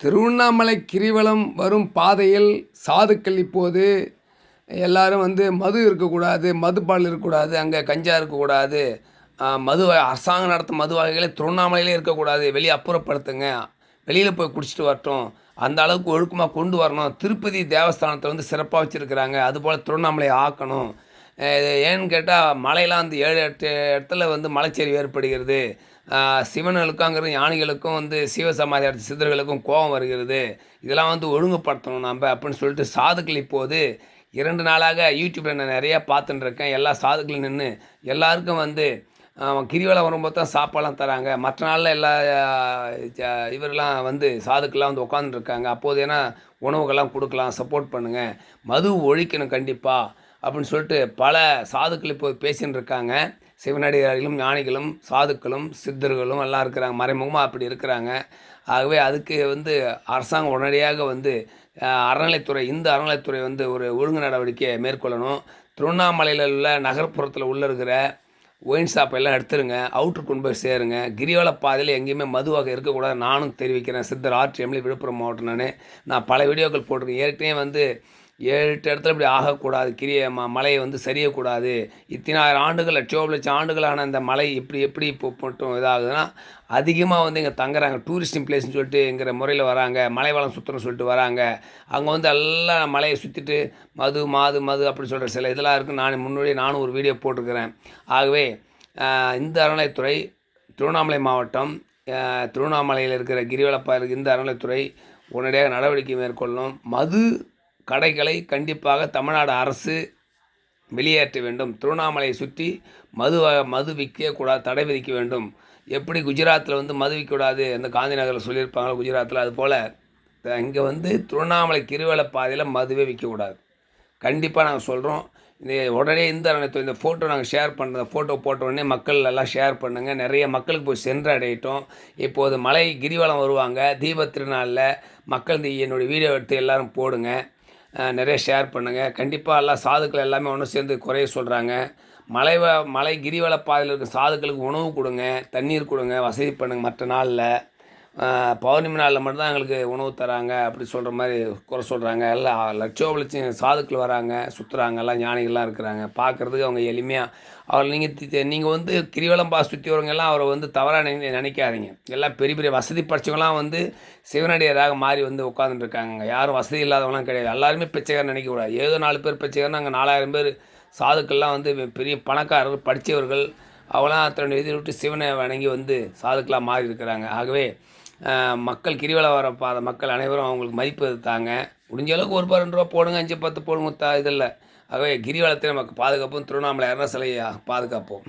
திருவண்ணாமலை கிரிவலம் வரும் பாதையில் சாதுக்கள் இப்போது எல்லாரும் வந்து மது இருக்கக்கூடாது, மதுபால் இருக்கக்கூடாது, அங்கே கஞ்சா இருக்கக்கூடாது, மது அரசாங்கம் நடத்தும் மது வகைகளே திருவண்ணாமலையிலே இருக்கக்கூடாது, வெளியே அப்புறப்படுத்துங்க, வெளியில் போய் குடிச்சிட்டு வரட்டும், அந்த அளவுக்கு ஒழுக்கமாக கொண்டு வரணும். திருப்பதி தேவஸ்தானத்தை வந்து சிறப்பாக வச்சுருக்கிறாங்க, அதுபோல் திருவண்ணாமலையை ஆக்கணும். ஏன்னு கேட்டால் மலையெல்லாம் வந்து 7-8 இடத்துல வந்து மலைச்சரிவு ஏற்படுகிறது. சிவனுக்கும் அங்கே ஞானிகளுக்கும் வந்து சிவசமாதி அடுத்த சித்தர்களுக்கும் கோபம் வருகிறது. இதெல்லாம் வந்து ஒழுங்குபடுத்தணும் நம்ம அப்படின்னு சொல்லிட்டு சாதுக்கள் இப்போது 2 நாளாக யூடியூப்பில் நான் நிறையா பார்த்துட்டு இருக்கேன். எல்லா சாதுக்களும் நின்று எல்லாருக்கும் வந்து கிரிவலம் வரும்போது தான் சாப்பாடெலாம் தராங்க. மற்ற நாளில் எல்லா இவரெல்லாம் வந்து சாதுக்கெல்லாம் வந்து உட்காந்துருக்காங்க. அப்போது ஏன்னா உணவுகள்லாம் கொடுக்கலாம், சப்போர்ட் பண்ணுங்கள், மது ஒழிக்கணும் கண்டிப்பாக அப்படின்னு சொல்லிட்டு பல சாதுக்கள் இப்போ பேசின்னு இருக்காங்க. சிவனடியார்களும் ஞானிகளும் சாதுக்களும் சித்தர்களும் எல்லாம் இருக்கிறாங்க, மறைமுகமாக அப்படி இருக்கிறாங்க. ஆகவே அதுக்கு வந்து அரசாங்கம் உடனடியாக வந்து அறநிலைத்துறை இந்து அறநிலைத்துறை வந்து ஒரு ஒழுங்கு நடவடிக்கையை மேற்கொள்ளணும். திருவண்ணாமலையில் உள்ள நகர்ப்புறத்தில் உள்ள இருக்கிற ஒயின் ஷாப் எல்லாம் எடுத்துருங்க, அவுட்ரு கொண்டு போய் சேருங்க. கிரிவல பாதையில் எங்கேயுமே மது வகை இருக்கக்கூடாது நானும் தெரிவிக்கிறேன். சித்தர் ஆர்டிஎம்ல விழுப்புரம் மாவட்டம். நான் பல வீடியோக்கள் போட்டிருக்கேன். ஏற்கனவே வந்து 7-8 இடத்துல இப்படி ஆகக்கூடாது, மலையை வந்து சரியக்கூடாது. இத்தனாயிரம் ஆண்டுகள் லட்சோபலட்சம் ஆண்டுகளான அந்த மலை இப்படி எப்படி இப்போ மட்டும் இதாகுதுன்னா அதிகமாக வந்து இங்கே தங்குறாங்க. டூரிஸ்டிங் பிளேஸ்னு சொல்லிட்டுங்கிற முறையில் வராங்க, மலைவாழம் சுற்றுன்னு சொல்லிட்டு வராங்க. அங்கே வந்து எல்லாம் மலையை சுற்றிட்டு மது அப்படி சொல்கிற சில இதெல்லாம் இருக்குது. நானும் ஒரு வீடியோ போட்டிருக்கிறேன். ஆகவே இந்த அறநிலைத்துறை திருவண்ணாமலை மாவட்டம் திருவண்ணாமலையில் இருக்கிற கிரிவலப்பாதைக்கு இந்த அறநிலைத்துறை உடனடியாக நடவடிக்கை மேற்கொள்ளணும். மது கடைகளை கண்டிப்பாக தமிழ்நாடு அரசு வெளியேற்ற வேண்டும். திருவண்ணாமலையை சுற்றி மது விற்கக்கூடாது, தடை விதிக்க வேண்டும். எப்படி குஜராத்தில் வந்து மது விற்கக்கூடாது அந்த காந்தி நகரில் சொல்லியிருப்பாங்க குஜராத்தில், அதுபோல் இங்கே வந்து திருவண்ணாமலை கிரிவல பாதையில் மதுவே விற்கக்கூடாது. கண்டிப்பாக நாங்கள் சொல்கிறோம். உடனே இந்த ஃபோட்டோ நாங்கள் ஷேர் பண்ணுறோம். ஃபோட்டோ போட்ட உடனே மக்கள் எல்லாம் ஷேர் பண்ணுங்கள். நிறைய மக்களுக்கு போய் சென்றடையட்டும். இப்போது மலை கிரிவலம் வருவாங்க, தீப திருநாளில் மக்கள் என்னுடைய வீடியோ எடுத்து எல்லோரும் போடுங்க, நிறைய ஷேர் பண்ணுங்கள். கண்டிப்பாக எல்லாம் சாதுக்கள் எல்லாமே ஒன்று சேர்ந்து குறைய சொல்கிறாங்க. மலை கிரிவல பாதையில் இருக்க சாதுக்களுக்கு உணவு கொடுங்க, தண்ணீர் கொடுங்க, வசதி பண்ணுங்கள். மற்ற நாளில் பௌர்ணமி நாளில் மட்டும்தான் எங்களுக்கு உணவு தராங்க அப்படி சொல்கிற மாதிரி குறை சொல்கிறாங்க. எல்லாம் லட்சோபலட்சம் சாதுக்கள் வராங்க, சுற்றுறாங்க, எல்லாம் ஞானிகள்லாம் இருக்கிறாங்க. பார்க்குறதுக்கு அவங்க எளிமையாக அவர் நீங்கள் வந்து கிரிவலம் சுற்றி வரவங்கெல்லாம் அவரை வந்து தவறாக நினைக்காதீங்க. எல்லாம் பெரிய பெரிய வசதி படித்தவங்களாம் வந்து சிவனடியராக மாறி வந்து உட்காந்துட்டுருக்காங்க. யாரும் வசதி இல்லாதவங்களாம் கிடையாது. எல்லாருமே பிச்சைக்காரன் நினைக்கக்கூடாது. ஏதோ 4 பேர் பிச்சைக்காரன், அங்கே 4000 பேர் சாதுக்கள்லாம் வந்து பெரிய பணக்காரர்கள், படித்தவர்கள், அவங்களாம் தன்னுடைய இதை விட்டு சிவனை வணங்கி வந்து சாதுக்களாக மாறி இருக்கிறாங்க. ஆகவே மக்கள் கிரிவலம் வர மக்கள் அனைவரும் அவங்களுக்கு மதிப்பு தாங்க. முடிஞ்ச அளவுக்கு ₹1 ₹2 போடுங்க, 5 10 போடுங்க, இதில். ஆகவே கிரிவலத்தை நமக்கு பாதுகாப்போம். திருவண்ணாமலை அரண சிலையை பாதுகாப்போம்.